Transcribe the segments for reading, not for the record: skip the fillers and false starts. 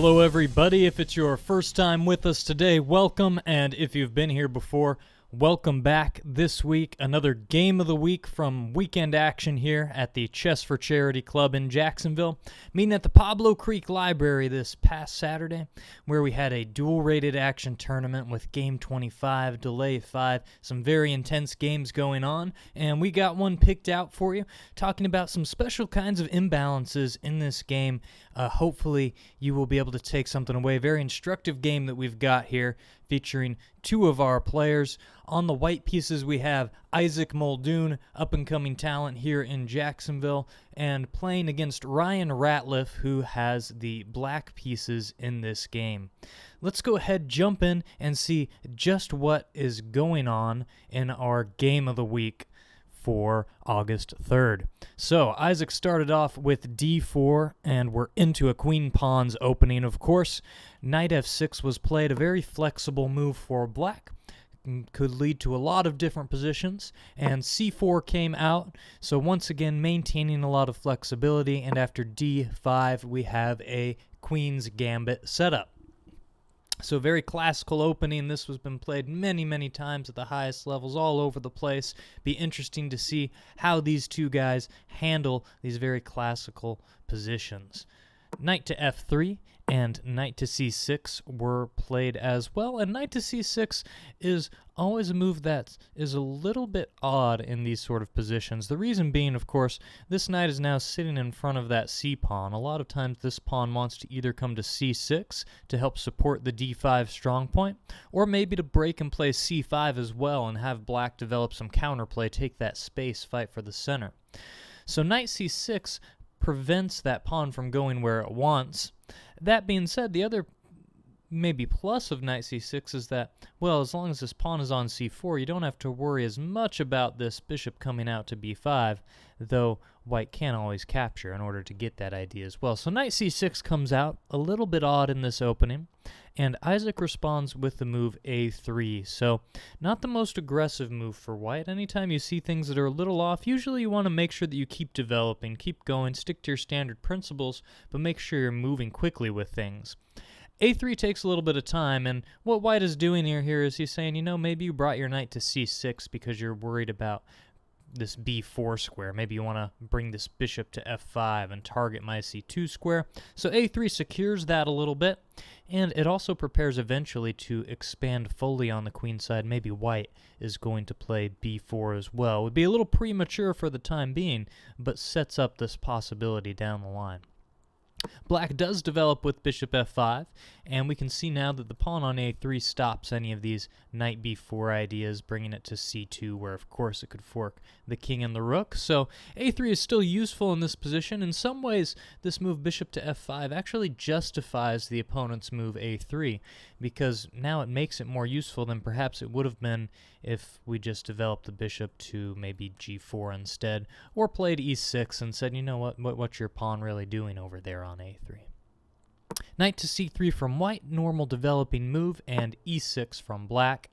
Hello everybody, if it's your first time with us today, welcome, and if you've been here before, welcome back. This week, another game of the week from weekend action here at the Chess for Charity Club in Jacksonville, meeting at the Pablo Creek Library this past Saturday, where we had a dual-rated action tournament with Game 25, Delay 5, some very intense games going on, and we got one picked out for you, talking about some special kinds of imbalances in this game. Hopefully, you will be able to take something away. Very instructive game that we've got here, featuring two of our players. On the white pieces, we have Isaac Muldoon, up-and-coming talent here in Jacksonville, and playing against Ryan Ratliff, who has the black pieces in this game. Let's go ahead, jump in, and see just what is going on in our game of the week for August 3rd. So Isaac started off with d4, and we're into a queen pawns opening, of course. Knight f6 was played, a very flexible move for black. Could lead to a lot of different positions, and c4 came out, so once again maintaining a lot of flexibility, and after d5 we have a queen's gambit setup. So very classical opening. This has been played many times at the highest levels all over the place. Be interesting to see how these two guys handle these very classical positions. Knight to f3 and knight to c6 were played as well, and knight to c6 is always a move that is a little bit odd in these sort of positions. The reason being, of course, this knight is now sitting in front of that c-pawn. A lot of times this pawn wants to either come to c6 to help support the d5 strong point, or maybe to break and play c5 as well and have black develop some counterplay, take that space, fight for the center. So knight c6 prevents that pawn from going where it wants. That being said, the other maybe plus of knight c6 is that, well, as long as this pawn is on c4, you don't have to worry as much about this bishop coming out to b5, though white can always capture in order to get that idea as well. So knight c6 comes out, a little bit odd in this opening, and Isaac responds with the move a3. So not the most aggressive move for white. Anytime you see things that are a little off, usually you want to make sure that you keep developing, keep going, stick to your standard principles, but make sure you're moving quickly with things. a3 takes a little bit of time, and what white is doing here is he's saying, you know, maybe you brought your knight to c6 because you're worried about this b4 square. Maybe you want to bring this bishop to f5 and target my c2 square. So a3 secures that a little bit, and it also prepares eventually to expand fully on the queen side. Maybe white is going to play b4 as well. It would be a little premature for the time being, but sets up this possibility down the line. Black does develop with bishop f5, and we can see now that the pawn on a3 stops any of these knight b4 ideas, bringing it to c2, where of course it could fork the king and the rook. So a3 is still useful in this position. In some ways, this move bishop to f5 actually justifies the opponent's move a3, because now it makes it more useful than perhaps it would have been if we just developed the bishop to maybe g4 instead, or played e6 and said, you know what's your pawn really doing over there on a3. Knight to c3 from white, normal developing move, and e6 from black.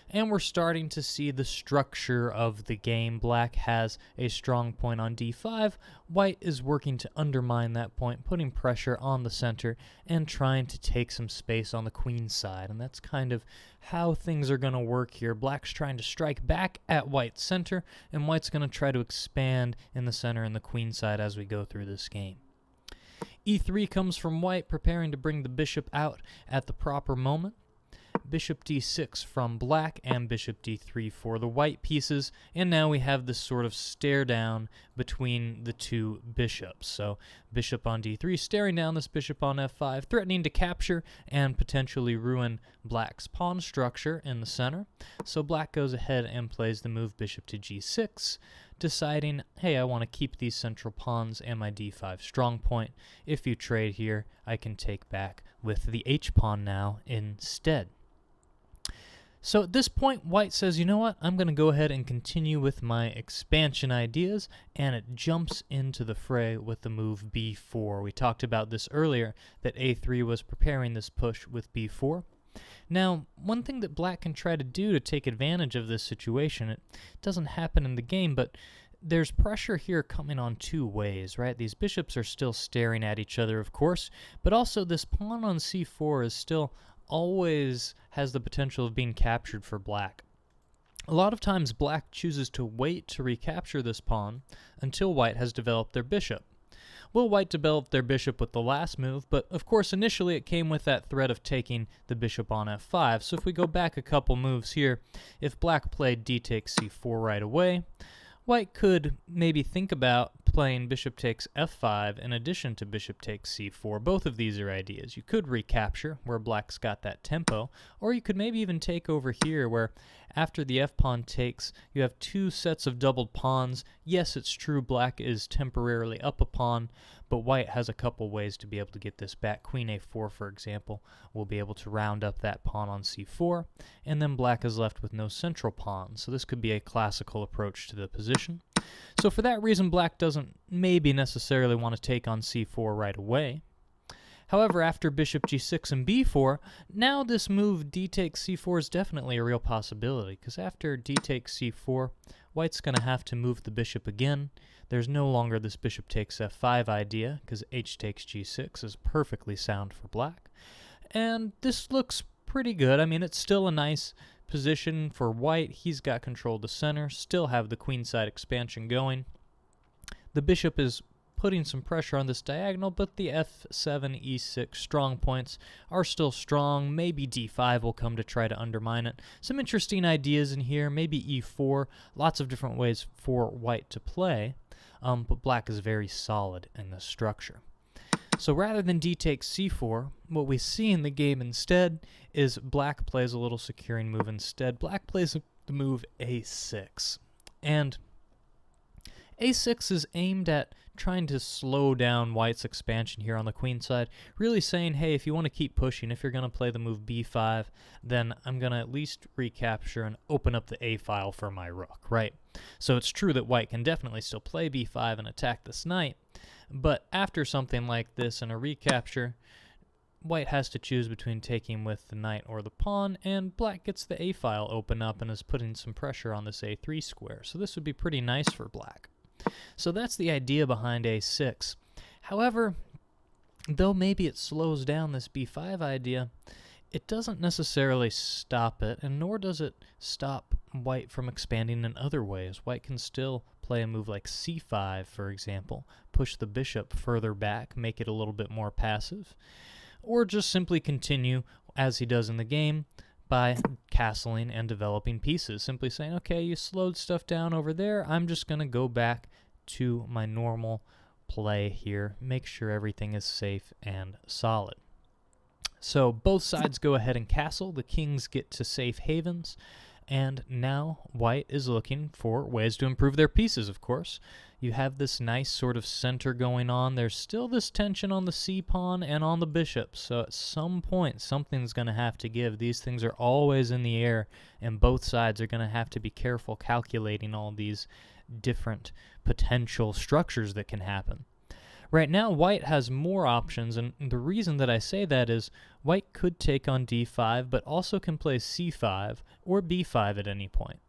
And we're starting to see the structure of the game. Black has a strong point on d5. White is working to undermine that point, putting pressure on the center and trying to take some space on the queen side. And that's kind of how things are going to work here. Black's trying to strike back at white's center, and white's going to try to expand in the center and the queen side as we go through this game. e3 comes from white, preparing to bring the bishop out at the proper moment. Bishop d6 from black, and bishop d3 for the white pieces, and now we have this sort of stare down between the two bishops. So bishop on d3 staring down this bishop on f5, threatening to capture and potentially ruin black's pawn structure in the center. So black goes ahead and plays the move bishop to g6, deciding, hey, I want to keep these central pawns and my d5 strong point. If you trade here, I can take back with the h-pawn now instead. So at this point, white says, you know what, I'm going to go ahead and continue with my expansion ideas, and it jumps into the fray with the move b4. We talked about this earlier, that a3 was preparing this push with b4. Now, one thing that black can try to do to take advantage of this situation, it doesn't happen in the game, but there's pressure here coming on two ways, right? These bishops are still staring at each other, of course, but also this pawn on c4 is still always has the potential of being captured for black. A lot of times black chooses to wait to recapture this pawn until white has developed their bishop. Will white develop their bishop with the last move, but of course initially it came with that threat of taking the bishop on f5. So if we go back a couple moves here, if black played d takes c4 right away, white could maybe think about playing bishop takes f5 in addition to bishop takes c4. Both of these are ideas. You could recapture where black's got that tempo, or you could maybe even take over here where after the f-pawn takes, you have two sets of doubled pawns. Yes, it's true black is temporarily up a pawn, but white has a couple ways to be able to get this back. Queen a4, for example, will be able to round up that pawn on c4, and then black is left with no central pawn. So this could be a classical approach to the position. So for that reason, black doesn't maybe necessarily want to take on c4 right away. However, after bishop g6 and b4, now this move d takes c4 is definitely a real possibility, because after d takes c4, white's going to have to move the bishop again. There's no longer this bishop takes f5 idea, because h takes g6 is perfectly sound for black. And this looks pretty good. I mean, it's still a nice position for white. He's got control of the center, still have the queenside expansion going. The bishop is putting some pressure on this diagonal, but the f7, e6 strong points are still strong. Maybe d5 will come to try to undermine it. Some interesting ideas in here, maybe e4, lots of different ways for white to play, but black is very solid in this structure. So rather than d takes c4, what we see in the game instead is black plays a little securing move instead. Black plays the move a6, and a6 is aimed at trying to slow down white's expansion here on the queen side, really saying, hey, if you want to keep pushing, if you're going to play the move b5, then I'm going to at least recapture and open up the a file for my rook, right? So it's true that white can definitely still play b5 and attack this knight, but after something like this and a recapture, white has to choose between taking with the knight or the pawn, and black gets the a file open up and is putting some pressure on this a3 square. So this would be pretty nice for black. So that's the idea behind a6. However, though maybe it slows down this b5 idea, it doesn't necessarily stop it, and nor does it stop white from expanding in other ways. White can still play a move like c5, for example, push the bishop further back, make it a little bit more passive, or just simply continue, as he does in the game, by castling and developing pieces, simply saying, okay, you slowed stuff down over there, I'm just going to go back to my normal play here, make sure everything is safe and solid. So both sides go ahead and castle, the kings get to safe havens, and now white is looking for ways to improve their pieces, of course. You have this nice sort of center going on. There's still this tension on the c-pawn and on the bishop, so at some point something's going to have to give. These things are always in the air, and both sides are going to have to be careful calculating all these different potential structures that can happen. Right now, white has more options, and the reason that I say that is white could take on d5, but also can play c5 or b5 at any point.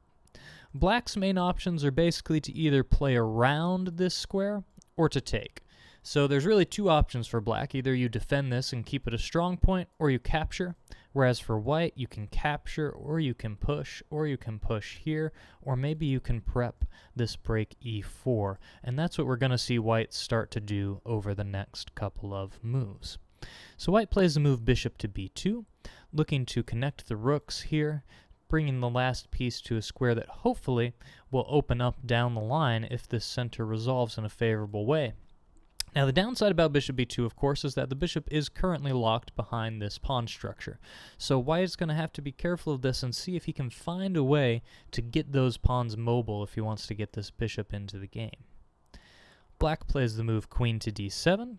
Black's main options are basically to either play around this square or to take. So there's really two options for black. Either you defend this and keep it a strong point, or you capture. Whereas for white, you can capture, or you can push here, or maybe you can prep this break e4. And that's what we're going to see white start to do over the next couple of moves. So white plays the move bishop to b2, looking to connect the rooks here, bringing the last piece to a square that hopefully will open up down the line if this center resolves in a favorable way. Now, the downside about bishop b2, of course, is that the bishop is currently locked behind this pawn structure. So white is going to have to be careful of this and see if he can find a way to get those pawns mobile if he wants to get this bishop into the game. Black plays the move queen to d7,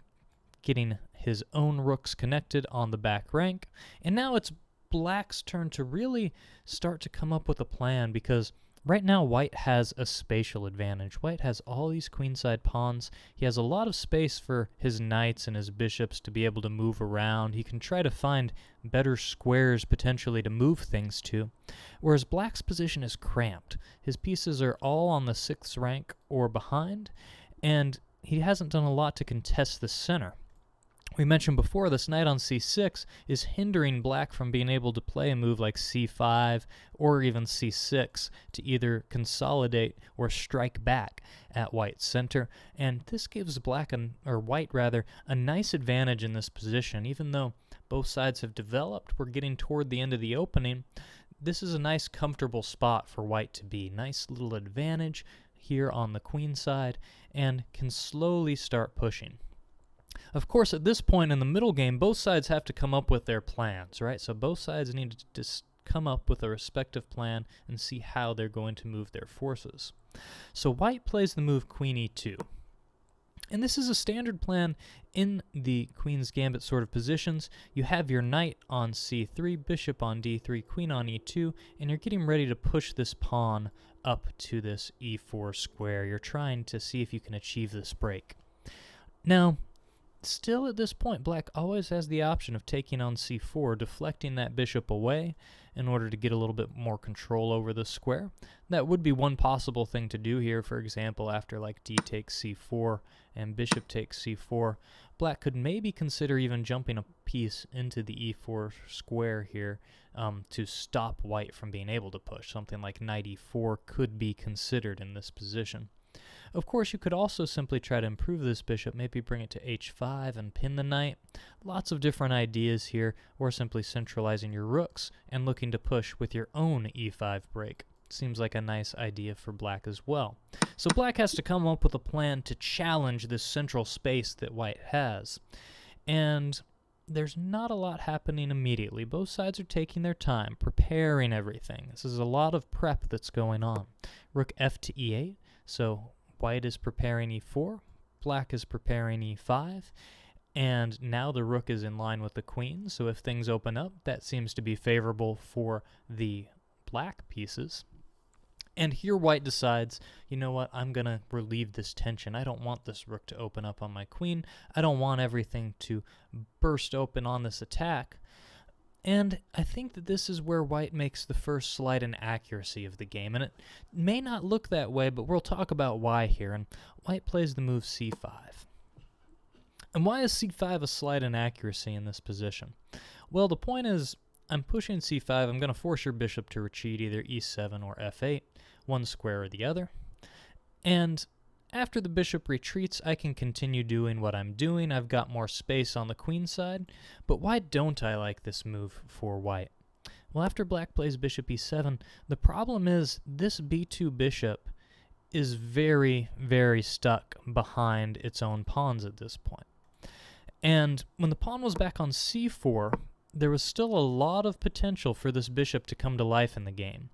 getting his own rooks connected on the back rank. And now it's black's turn to really start to come up with a plan, because Right now, white has a spatial advantage. White has all these queenside pawns. He has a lot of space for his knights and his bishops to be able to move around. He can try to find better squares potentially to move things to, whereas black's position is cramped. His pieces are all on the 6th rank or behind, and he hasn't done a lot to contest the center. We mentioned before, this knight on c6 is hindering black from being able to play a move like c5 or even c6 to either consolidate or strike back at white's center, and this gives white a nice advantage in this position. Even though both sides have developed, we're getting toward the end of the opening. This is a nice comfortable spot for white to be. Nice little advantage here on the queen side, and can slowly start pushing. Of course, at this point in the middle game, both sides have to come up with their plans, right? So both sides need to just come up with a respective plan and see how they're going to move their forces. So white plays the move queen e2. And this is a standard plan in the Queen's Gambit sort of positions. You have your knight on c3, bishop on d3, queen on e2, and you're getting ready to push this pawn up to this e4 square. You're trying to see if you can achieve this break. Now, still at this point, black always has the option of taking on c4, deflecting that bishop away in order to get a little bit more control over the square. That would be one possible thing to do here. For example, after like d takes c4 and bishop takes c4, black could maybe consider even jumping a piece into the e4 square here to stop white from being able to push. Something like knight e4 could be considered in this position. Of course, you could also simply try to improve this bishop, maybe bring it to h5 and pin the knight. Lots of different ideas here, or simply centralizing your rooks and looking to push with your own e5 break. Seems like a nice idea for black as well. So black has to come up with a plan to challenge this central space that white has. And there's not a lot happening immediately. Both sides are taking their time, preparing everything. This is a lot of prep that's going on. Rook f to e8, so white is preparing e4, black is preparing e5, and now the rook is in line with the queen, so if things open up, that seems to be favorable for the black pieces. And here white decides, you know what, I'm going to relieve this tension. I don't want this rook to open up on my queen. I don't want everything to burst open on this attack. And I think that this is where white makes the first slight inaccuracy of the game. And it may not look that way, but we'll talk about why here. And white plays the move c5. And why is c5 a slight inaccuracy in this position? Well, the point is, I'm pushing c5. I'm going to force your bishop to retreat either e7 or f8, one square or the other. And after the bishop retreats, I can continue doing what I'm doing. I've got more space on the queen side. But why don't I like this move for white? Well, after black plays bishop e7, the problem is this b2 bishop is very, very stuck behind its own pawns at this point. And when the pawn was back on c4, there was still a lot of potential for this bishop to come to life in the game.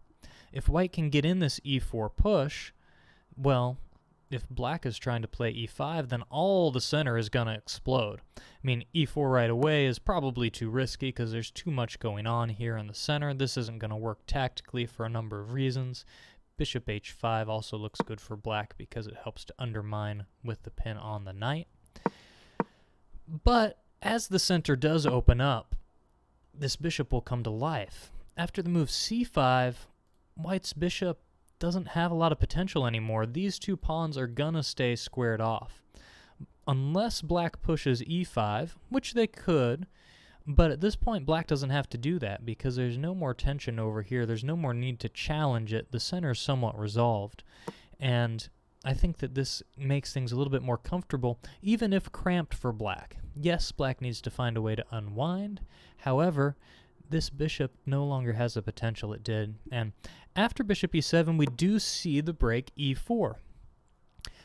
If white can get in this e4 push, well, if black is trying to play e5, then all the center is going to explode. I mean, e4 right away is probably too risky because there's too much going on here in the center. This isn't going to work tactically for a number of reasons. Bishop h5 also looks good for black because it helps to undermine with the pin on the knight. But as the center does open up, this bishop will come to life. After the move c5, white's bishop doesn't have a lot of potential anymore. These two pawns are gonna stay squared off. Unless black pushes e5, which they could, but at this point black doesn't have to do that because there's no more tension over here. There's no more need to challenge it. The center is somewhat resolved. And I think that this makes things a little bit more comfortable, even if cramped for black. Yes, black needs to find a way to unwind. However, this bishop no longer has the potential it did. And after bishop e7, we do see the break e4.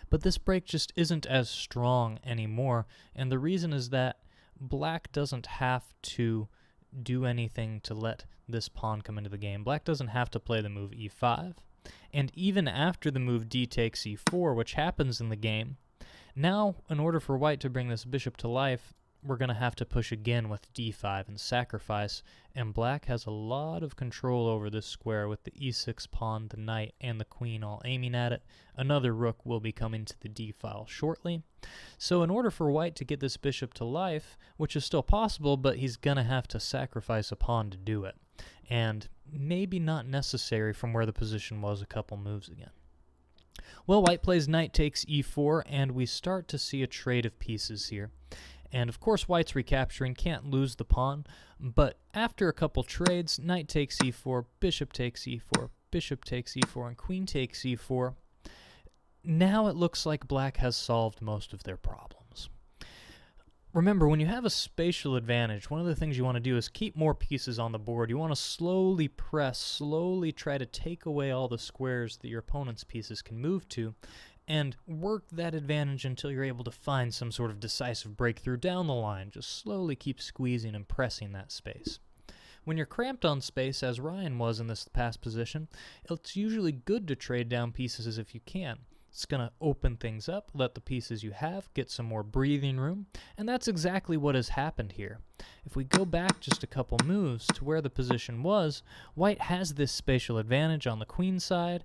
But this break just isn't as strong anymore. And the reason is that black doesn't have to do anything to let this pawn come into the game. Black doesn't have to play the move e5. And even after the move d takes e4, which happens in the game, now in order for white to bring this bishop to life, we're going to have to push again with d5 and sacrifice, and black has a lot of control over this square with the e6 pawn, the knight, and the queen all aiming at it. Another rook will be coming to the d file shortly. So in order for white to get this bishop to life, which is still possible, but he's going to have to sacrifice a pawn to do it, and maybe not necessary from where the position was a couple moves again. Well, white plays knight takes e4, and we start to see a trade of pieces here. And of course, white's recapturing, can't lose the pawn, but after a couple trades, knight takes e4, bishop takes e4, bishop takes e4, and queen takes e4, now it looks like black has solved most of their problems. Remember, when you have a spatial advantage, one of the things you want to do is keep more pieces on the board. You want to slowly press, slowly try to take away all the squares that your opponent's pieces can move to, and work that advantage until you're able to find some sort of decisive breakthrough down the line. Just slowly keep squeezing and pressing that space. When you're cramped on space, as Ryan was in this past position, it's usually good to trade down pieces if you can. It's going to open things up, let the pieces you have get some more breathing room, and that's exactly what has happened here. If we go back just a couple moves to where the position was, white has this spatial advantage on the queen side,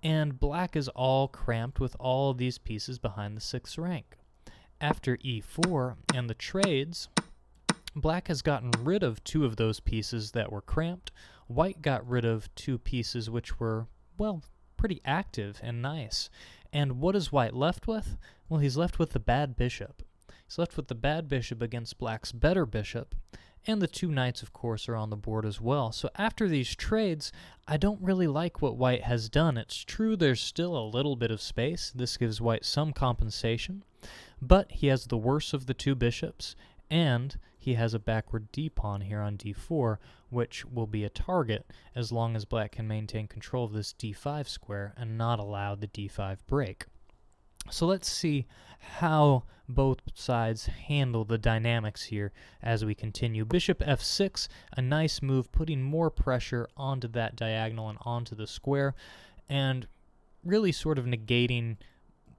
and black is all cramped with all these pieces behind the 6th rank. After e4 and the trades, black has gotten rid of 2 of those pieces that were cramped. White got rid of 2 pieces which were, well, pretty active and nice. And what is white left with? Well, he's left with the bad bishop. He's left with the bad bishop against black's better bishop, and the 2 knights, of course, are on the board as well. So after these trades, I don't really like what white has done. It's true there's still a little bit of space. This gives white some compensation, but he has the worse of the 2 bishops, and he has a backward d-pawn here on d4, which will be a target as long as black can maintain control of this d5 square and not allow the d5 break. So let's see how both sides handle the dynamics here as we continue. Bishop f6, a nice move, putting more pressure onto that diagonal and onto the square, and really sort of negating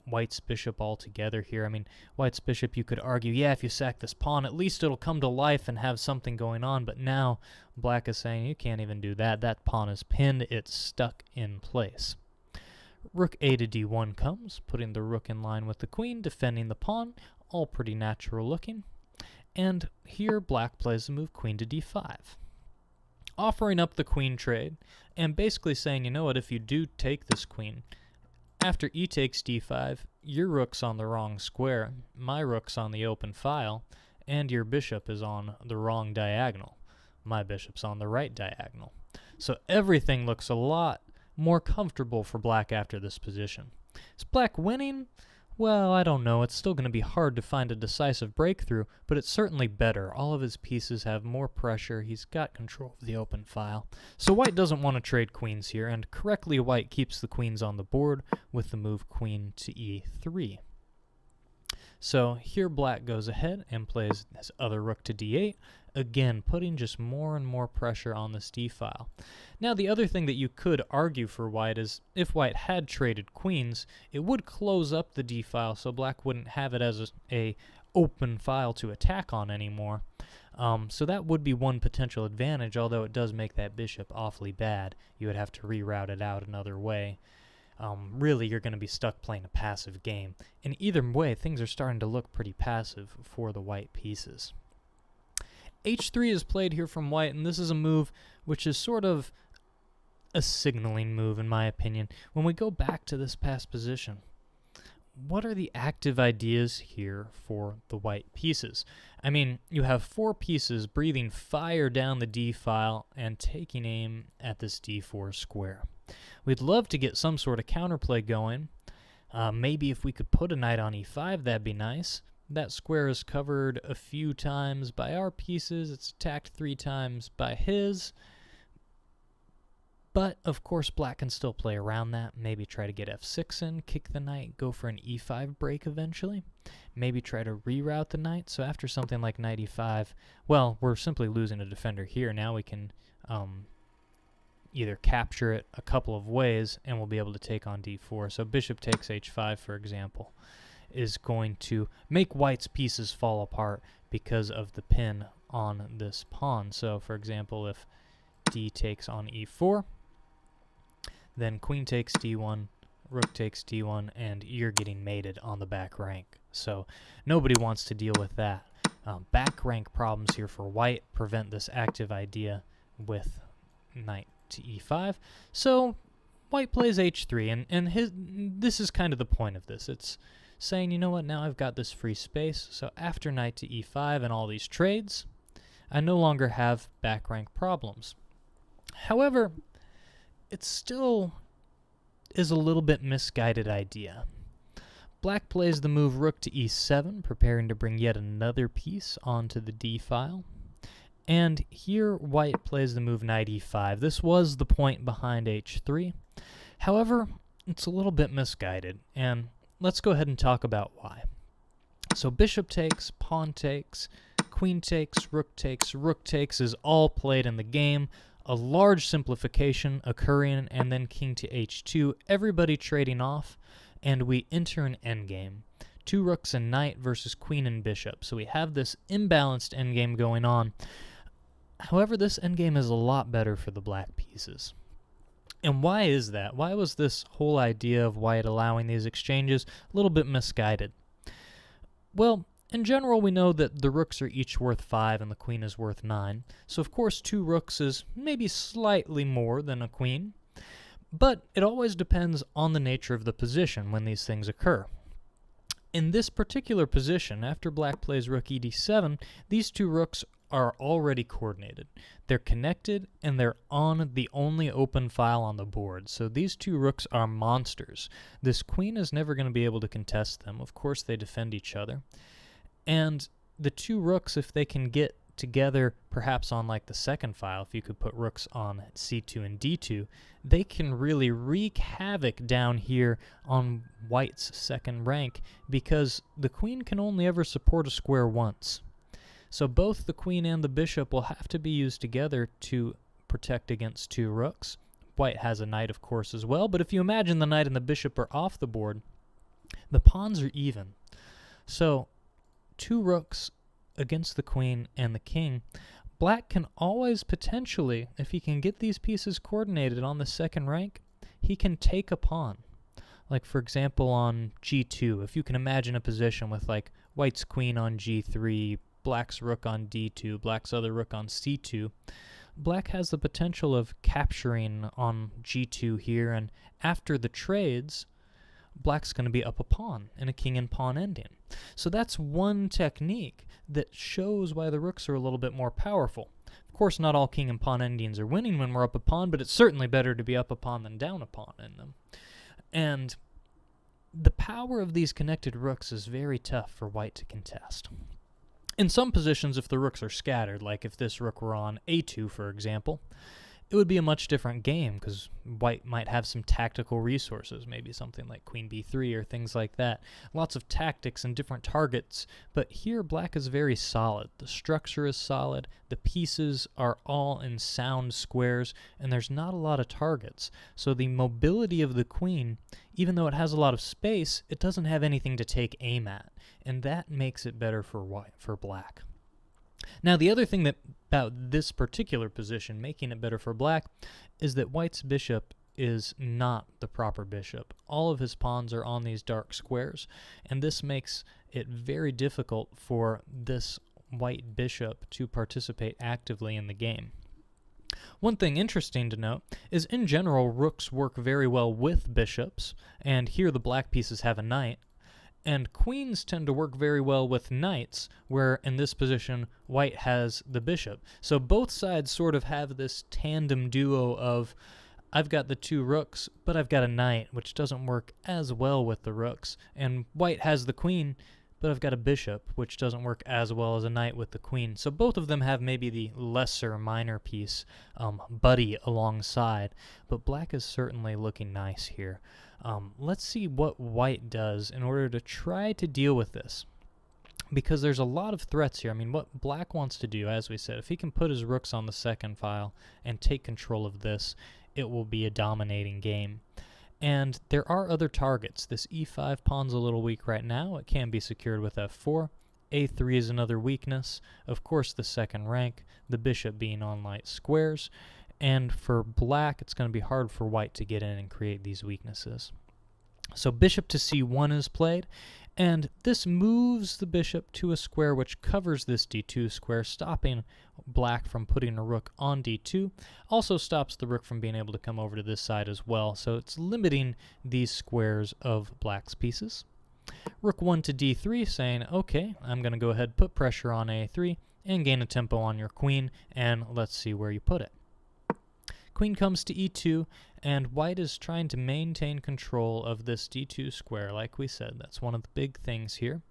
white's bishop altogether here. I mean, white's bishop, you could argue, yeah, if you sack this pawn, at least it'll come to life and have something going on, but now black is saying, you can't even do that. That pawn is pinned. It's stuck in place. Rook a to d1 comes, putting the rook in line with the queen, defending the pawn, all pretty natural looking. And here black plays the move queen to d5, offering up the queen trade, and basically saying, you know what, if you do take this queen, after e takes d5, your rook's on the wrong square, my rook's on the open file, and your bishop is on the wrong diagonal. My bishop's on the right diagonal. So everything looks a lot more comfortable for black after this position. Is black winning? Well, I don't know. It's still going to be hard to find a decisive breakthrough, but it's certainly better. All of his pieces have more pressure. He's got control of the open file. So white doesn't want to trade queens here, and correctly white keeps the queens on the board with the move queen to e3. So here black goes ahead and plays his other rook to d8, again putting just more and more pressure on this d-file. Now the other thing that you could argue for white is if white had traded queens, it would close up the d-file so black wouldn't have it as a open file to attack on anymore. So that would be one potential advantage, although it does make that bishop awfully bad. You would have to reroute it out another way. Really, you're going to be stuck playing a passive game. And either way, things are starting to look pretty passive for the white pieces. h3 is played here from white, and this is a move which is sort of a signaling move, in my opinion. When we go back to this past position, what are the active ideas here for the white pieces? I mean, you have 4 pieces breathing fire down the d-file and taking aim at this d4 square. We'd love to get some sort of counterplay going. Maybe if we could put a knight on e5, that'd be nice. That square is covered a few times by our pieces. It's attacked 3 times by his. But, of course, black can still play around that. Maybe try to get f6 in, kick the knight, go for an e5 break eventually. Maybe try to reroute the knight. So after something like knight e5, well, we're simply losing a defender here. Now we can either capture it a couple of ways, and we'll be able to take on d4. So bishop takes h5, for example. is going to make white's pieces fall apart because of the pin on this pawn. So, for example, if d takes on e4, then queen takes d1, rook takes d1, and you're getting mated on the back rank. So nobody wants to deal with that. Back rank problems here for white prevent this active idea with knight to e5. So white plays h3, and this is kind of the point of this. It's saying, you know what, now I've got this free space, so after knight to e5 and all these trades, I no longer have back rank problems. However, it still is a little bit misguided idea. Black plays the move rook to e7, preparing to bring yet another piece onto the d file. And here white plays the move knight e5. This was the point behind h3. However, it's a little bit misguided, and let's go ahead and talk about why. So bishop takes, pawn takes, queen takes, rook takes is all played in the game. A large simplification occurring, and then king to h2, everybody trading off, and we enter an endgame. Two rooks and knight versus queen and bishop. So we have this imbalanced endgame going on. However, this endgame is a lot better for the black pieces. And why is that? Why was this whole idea of white allowing these exchanges a little bit misguided? Well, in general, we know that the rooks are each worth 5 and the queen is worth 9. So, of course, 2 rooks is maybe slightly more than a queen. But it always depends on the nature of the position when these things occur. In this particular position, after black plays rook ed7, these 2 rooks are already coordinated. They're connected, and they're on the only open file on the board. So these 2 rooks are monsters. This queen is never going to be able to contest them. Of course, they defend each other. And the 2 rooks, if they can get together, perhaps on like the second file, if you could put rooks on c2 and d2, they can really wreak havoc down here on white's second rank, because the queen can only ever support a square once. So both the queen and the bishop will have to be used together to protect against 2 rooks. White has a knight, of course, as well, but if you imagine the knight and the bishop are off the board, the pawns are even. So 2 rooks against the queen and the king, black can always potentially, if he can get these pieces coordinated on the second rank, he can take a pawn. Like, for example, on g2, if you can imagine a position with like white's queen on g3, black's rook on d2, black's other rook on c2, black has the potential of capturing on g2 here, and after the trades, black's going to be up a pawn in a king and pawn ending. So that's one technique that shows why the rooks are a little bit more powerful. Of course, not all king and pawn endings are winning when we're up a pawn, but it's certainly better to be up a pawn than down a pawn in them. And the power of these connected rooks is very tough for white to contest. In some positions, if the rooks are scattered, like if this rook were on a2, for example, it would be a much different game, because white might have some tactical resources, maybe something like queen b3 or things like that. Lots of tactics and different targets, but here black is very solid. The structure is solid, the pieces are all in sound squares, and there's not a lot of targets. So the mobility of the queen, even though it has a lot of space, it doesn't have anything to take aim at, and that makes it better for black. Now, the other thing about this particular position, making it better for black, is that white's bishop is not the proper bishop. All of his pawns are on these dark squares, and this makes it very difficult for this white bishop to participate actively in the game. One thing interesting to note is, in general, rooks work very well with bishops, and here the black pieces have a knight. And queens tend to work very well with knights, where in this position, white has the bishop. So both sides sort of have this tandem duo of, I've got the 2 rooks, but I've got a knight, which doesn't work as well with the rooks. And white has the queen, but I've got a bishop, which doesn't work as well as a knight with the queen. So both of them have maybe the lesser minor piece buddy alongside, but black is certainly looking nice here. Let's see what white does in order to try to deal with this, because there's a lot of threats here. I mean, what black wants to do, as we said, if he can put his rooks on the second file and take control of this, it will be a dominating game. And there are other targets. This e5 pawn's a little weak right now. It can be secured with f4. a3 is another weakness. Of course, the second rank, the bishop being on light squares. And for black, it's going to be hard for white to get in and create these weaknesses. So bishop to c1 is played, and this moves the bishop to a square which covers this d2 square, stopping black from putting a rook on d2. Also stops the rook from being able to come over to this side as well, so it's limiting these squares of black's pieces. Rook 1 to d3, saying, okay, I'm going to go ahead, put pressure on a3, and gain a tempo on your queen, and let's see where you put it. Queen comes to e2, and white is trying to maintain control of this d2 square, like we said. That's one of the big things here.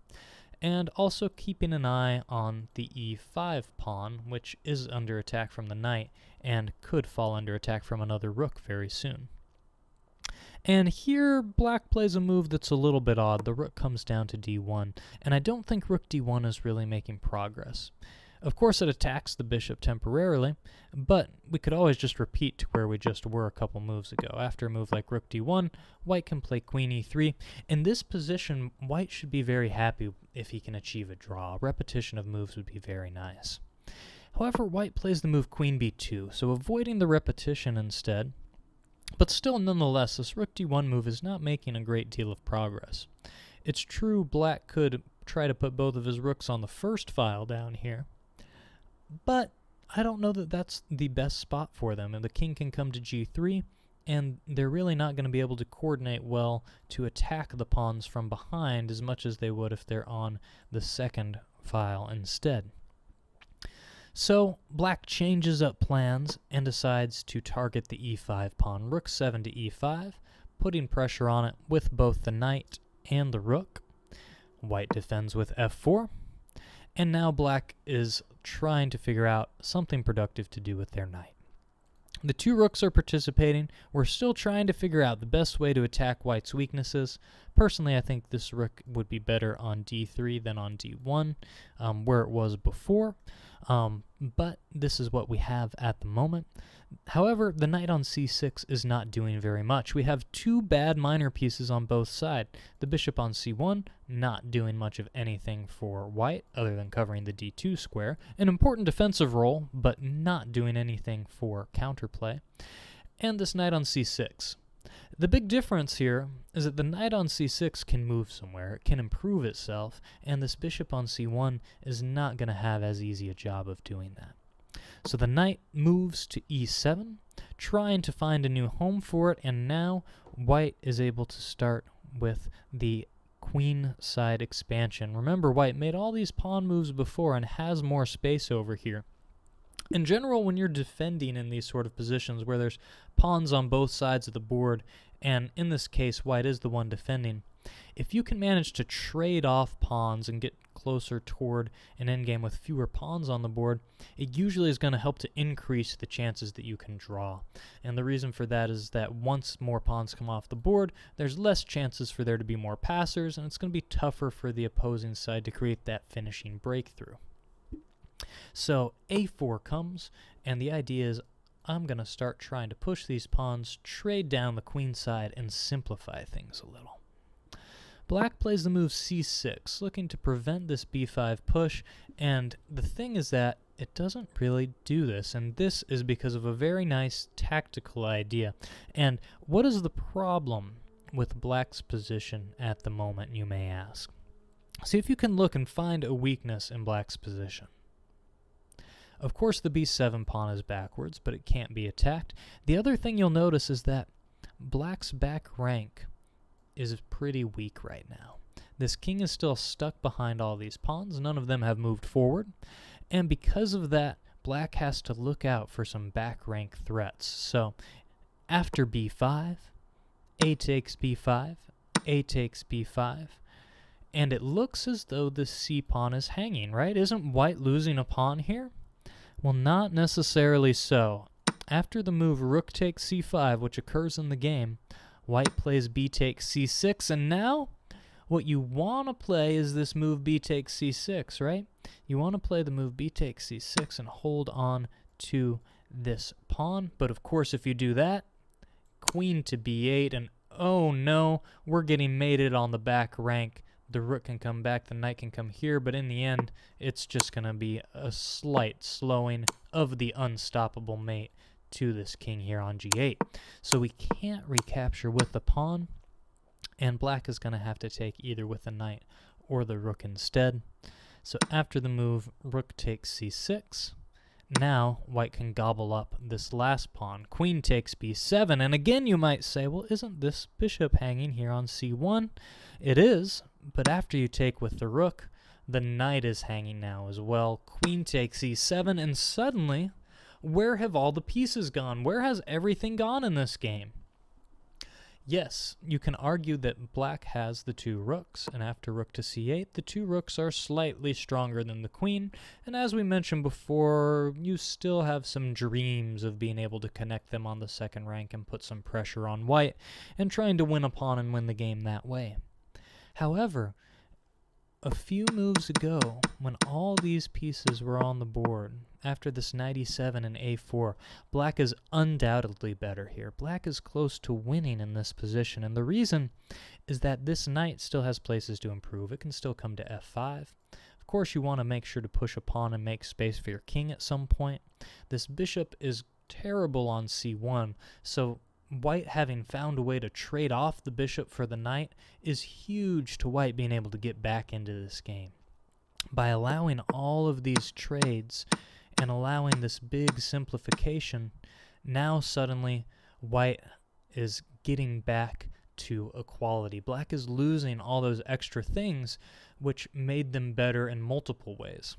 And also keeping an eye on the e5 pawn, which is under attack from the knight, and could fall under attack from another rook very soon. And here, black plays a move that's a little bit odd. The rook comes down to d1, and I don't think rook d1 is really making progress. Of course, it attacks the bishop temporarily, but we could always just repeat to where we just were a couple moves ago. After a move like rook d1, white can play queen e3. In this position, white should be very happy if he can achieve a draw. A repetition of moves would be very nice. However, white plays the move queen b2, so avoiding the repetition instead. But still, nonetheless, this rook d1 move is not making a great deal of progress. It's true black could try to put both of his rooks on the first file down here, but I don't know that that's the best spot for them. And the king can come to g3, and they're really not going to be able to coordinate well to attack the pawns from behind as much as they would if they're on the second file instead. So black changes up plans and decides to target the e5 pawn. Rook 7 to e5, putting pressure on it with both the knight and the rook. White defends with f4. And now black is trying to figure out something productive to do with their knight. The two rooks are participating. We're still trying to figure out the best way to attack white's weaknesses. Personally, I think this rook would be better on d3 than on d1, where it was before. But this is what we have at the moment. However, the knight on c6 is not doing very much. We have two bad minor pieces on both sides. The bishop on c1, not doing much of anything for white, other than covering the d2 square. An important defensive role, but not doing anything for counterplay. And this knight on c6. The big difference here is that the knight on c6 can move somewhere, it can improve itself, and this bishop on c1 is not going to have as easy a job of doing that. So the knight moves to e7, trying to find a new home for it, and now white is able to start with the queen side expansion. Remember, white made all these pawn moves before and has more space over here. In general, when you're defending in these sort of positions where there's pawns on both sides of the board, and in this case, white is the one defending, if you can manage to trade off pawns and get closer toward an endgame with fewer pawns on the board, it usually is going to help to increase the chances that you can draw. And the reason for that is that once more pawns come off the board, there's less chances for there to be more passers, and it's going to be tougher for the opposing side to create that finishing breakthrough. So a4 comes, and the idea is I'm going to start trying to push these pawns, trade down the queen side, and simplify things a little. Black plays the move c6, looking to prevent this b5 push, and the thing is that it doesn't really do this, and this is because of a very nice tactical idea. And what is the problem with black's position at the moment, you may ask? See if you can look and find a weakness in black's position. Of course, the b7 pawn is backwards, but it can't be attacked. The other thing you'll notice is that black's back rank is pretty weak right now. This king is still stuck behind all these pawns. None of them have moved forward. And because of that, black has to look out for some back rank threats. So after b5, a takes b5, a takes b5. And it looks as though the c pawn is hanging, right? Isn't white losing a pawn here? Well, not necessarily so. After the move rook takes c5, which occurs in the game, white plays b takes c6, and now what you want to play is this move b takes c6, right? You want to play the move b takes c6 and hold on to this pawn, but of course if you do that, queen to b8, and oh no, we're getting mated on the back rank. The rook can come back, the knight can come here, but in the end, it's just going to be a slight slowing of the unstoppable mate to this king here on g8. So we can't recapture with the pawn, and black is going to have to take either with the knight or the rook instead. So after the move, rook takes c6. Now white can gobble up this last pawn. Queen takes b7, and again you might say, well, isn't this bishop hanging here on c1? It is, but after you take with the rook, the knight is hanging now as well. Queen takes e7, and suddenly, where have all the pieces gone? Where has everything gone in this game? Yes, you can argue that black has the two rooks, and after rook to c8, the two rooks are slightly stronger than the queen, and as we mentioned before, you still have some dreams of being able to connect them on the second rank and put some pressure on white, and trying to win a pawn and win the game that way. However, a few moves ago, when all these pieces were on the board, after this knight e7 and a4, black is undoubtedly better here. Black is close to winning in this position, and the reason is that this knight still has places to improve. It can still come to f5. Of course, you want to make sure to push a pawn and make space for your king at some point. This bishop is terrible on c1, so white having found a way to trade off the bishop for the knight is huge to white being able to get back into this game. By allowing all of these trades and allowing this big simplification, now suddenly white is getting back to equality. Black is losing all those extra things which made them better in multiple ways.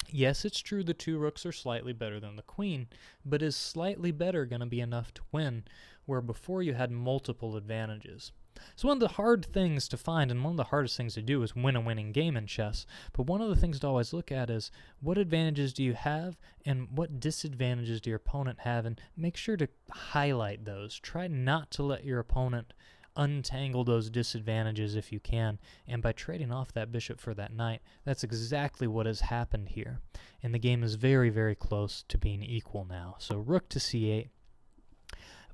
Yes, it's true the two rooks are slightly better than the queen, but is slightly better going to be enough to win, where before you had multiple advantages? So one of the hard things to find, and one of the hardest things to do, is win a winning game in chess. But one of the things to always look at is what advantages do you have and what disadvantages do your opponent have, and make sure to highlight those. Try not to let your opponent untangle those disadvantages if you can, and by trading off that bishop for that knight, that's exactly what has happened here. And the game is very, very close to being equal now. So rook to c8.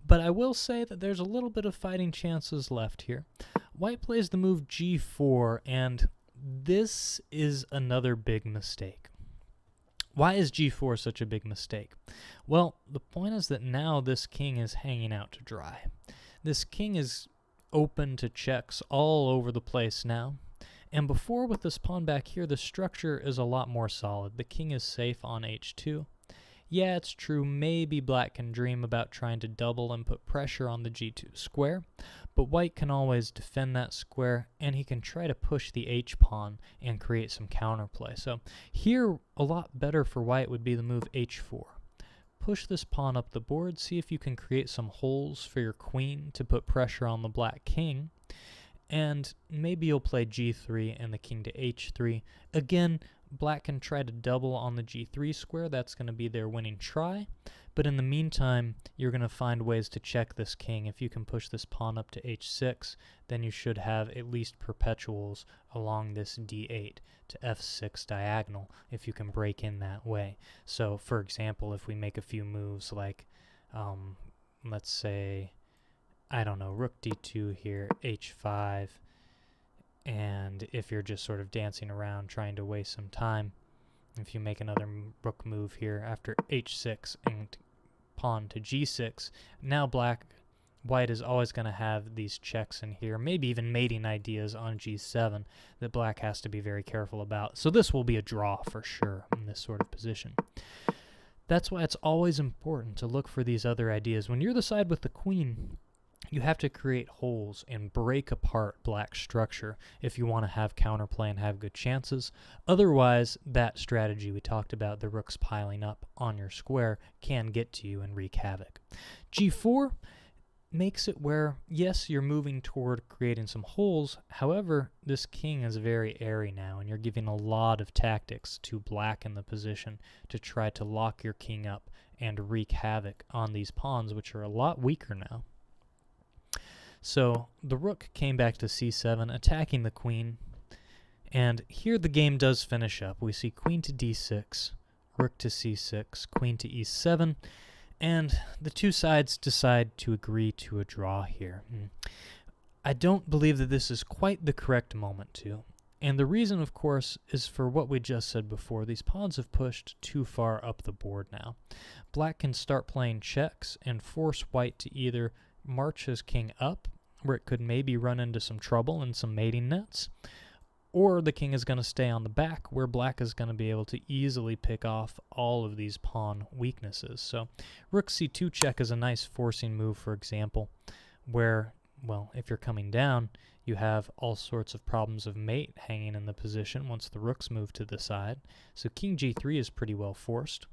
But I will say that there's a little bit of fighting chances left here. White plays the move g4, and this is another big mistake. Why is g4 such a big mistake? Well, the point is that now this king is hanging out to dry. This king is open to checks all over the place now. And before, with this pawn back here, the structure is a lot more solid. The king is safe on h2. Yeah, it's true, maybe black can dream about trying to double and put pressure on the g2 square, but white can always defend that square, and he can try to push the h-pawn and create some counterplay. So here, a lot better for white would be the move h4. Push this pawn up the board, see if you can create some holes for your queen to put pressure on the black king, and maybe you'll play g3 and the king to h3. Again, black can try to double on the g3 square. That's going to be their winning try. But in the meantime, you're going to find ways to check this king. If you can push this pawn up to h6, then you should have at least perpetuals along this d8 to f6 diagonal if you can break in that way. So, for example, if we make a few moves like, let's say, I don't know, rook d2 here, h5, and if you're just sort of dancing around trying to waste some time, if you make another rook move here after h6 and pawn to g6, now white is always going to have these checks in here, maybe even mating ideas on g7 that black has to be very careful about. So this will be a draw for sure in this sort of position. That's why it's always important to look for these other ideas. When you're the side with the queen, you have to create holes and break apart black's structure if you want to have counterplay and have good chances. Otherwise, that strategy we talked about, the rooks piling up on your square, can get to you and wreak havoc. g4 makes it where, yes, you're moving toward creating some holes. However, this king is very airy now, and you're giving a lot of tactics to black in the position to try to lock your king up and wreak havoc on these pawns, which are a lot weaker now. So the rook came back to c7, attacking the queen, and here the game does finish up. We see queen to d6, rook to c6, queen to e7, And the two sides decide to agree to a draw here. I don't believe that this is quite the correct moment to. And the reason, of course, is for what we just said before. These pawns have pushed too far up the board now. Black can start playing checks and force white to either march his king up, where it could maybe run into some trouble and some mating nets, or the king is going to stay on the back, where black is going to be able to easily pick off all of these pawn weaknesses. So rook c2 check is a nice forcing move, for example, where, well, if you're coming down, you have all sorts of problems of mate hanging in the position once the rooks move to the side. So king g3 is pretty well forced.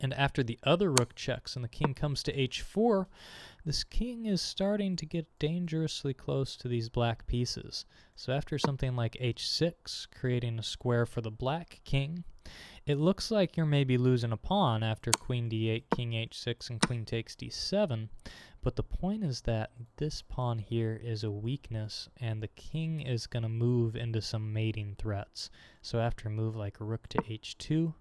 And after the other rook checks and the king comes to h4, this king is starting to get dangerously close to these black pieces. So after something like h6, creating a square for the black king, it looks like you're maybe losing a pawn after queen d8, king h6, and queen takes d7. But the point is that this pawn here is a weakness, and the king is going to move into some mating threats. So after a move like rook to h2,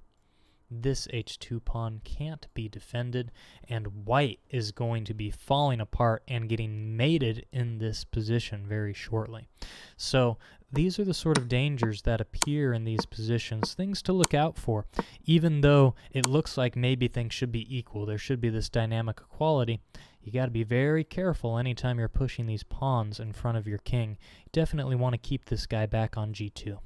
this h2 pawn can't be defended, and white is going to be falling apart and getting mated in this position very shortly. So these are the sort of dangers that appear in these positions, things to look out for. Even though it looks like maybe things should be equal, there should be this dynamic equality, you got to be very careful anytime you're pushing these pawns in front of your king. You definitely want to keep this guy back on g2.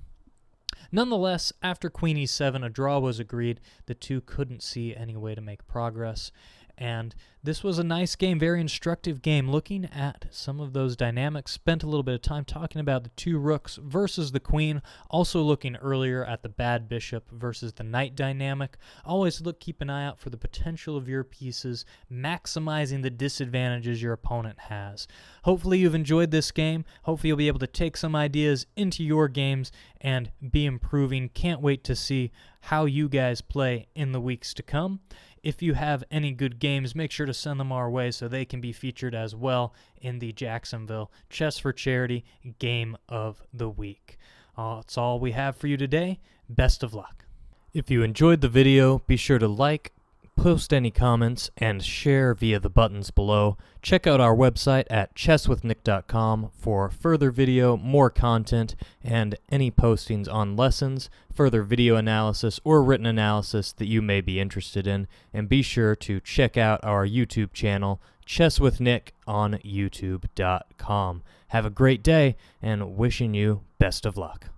Nonetheless, after queen e7, a draw was agreed. The two couldn't see any way to make progress. And this was a nice game, very instructive game, looking at some of those dynamics. Spent a little bit of time talking about the two rooks versus the queen, also looking earlier at the bad bishop versus the knight dynamic. Always keep an eye out for the potential of your pieces, maximizing the disadvantages your opponent has. Hopefully you've enjoyed this game. Hopefully you'll be able to take some ideas into your games and be improving. Can't wait to see how you guys play in the weeks to come. If you have any good games, make sure to send them our way so they can be featured as well in the Jacksonville Chess for Charity Game of the Week. That's all we have for you today. Best of luck. If you enjoyed the video, be sure to like, post any comments, and share via the buttons below. Check out our website at chesswithnick.com for further video, more content, and any postings on lessons, further video analysis, or written analysis that you may be interested in. And be sure to check out our YouTube channel, Chess with Nick, on youtube.com. Have a great day, and wishing you best of luck.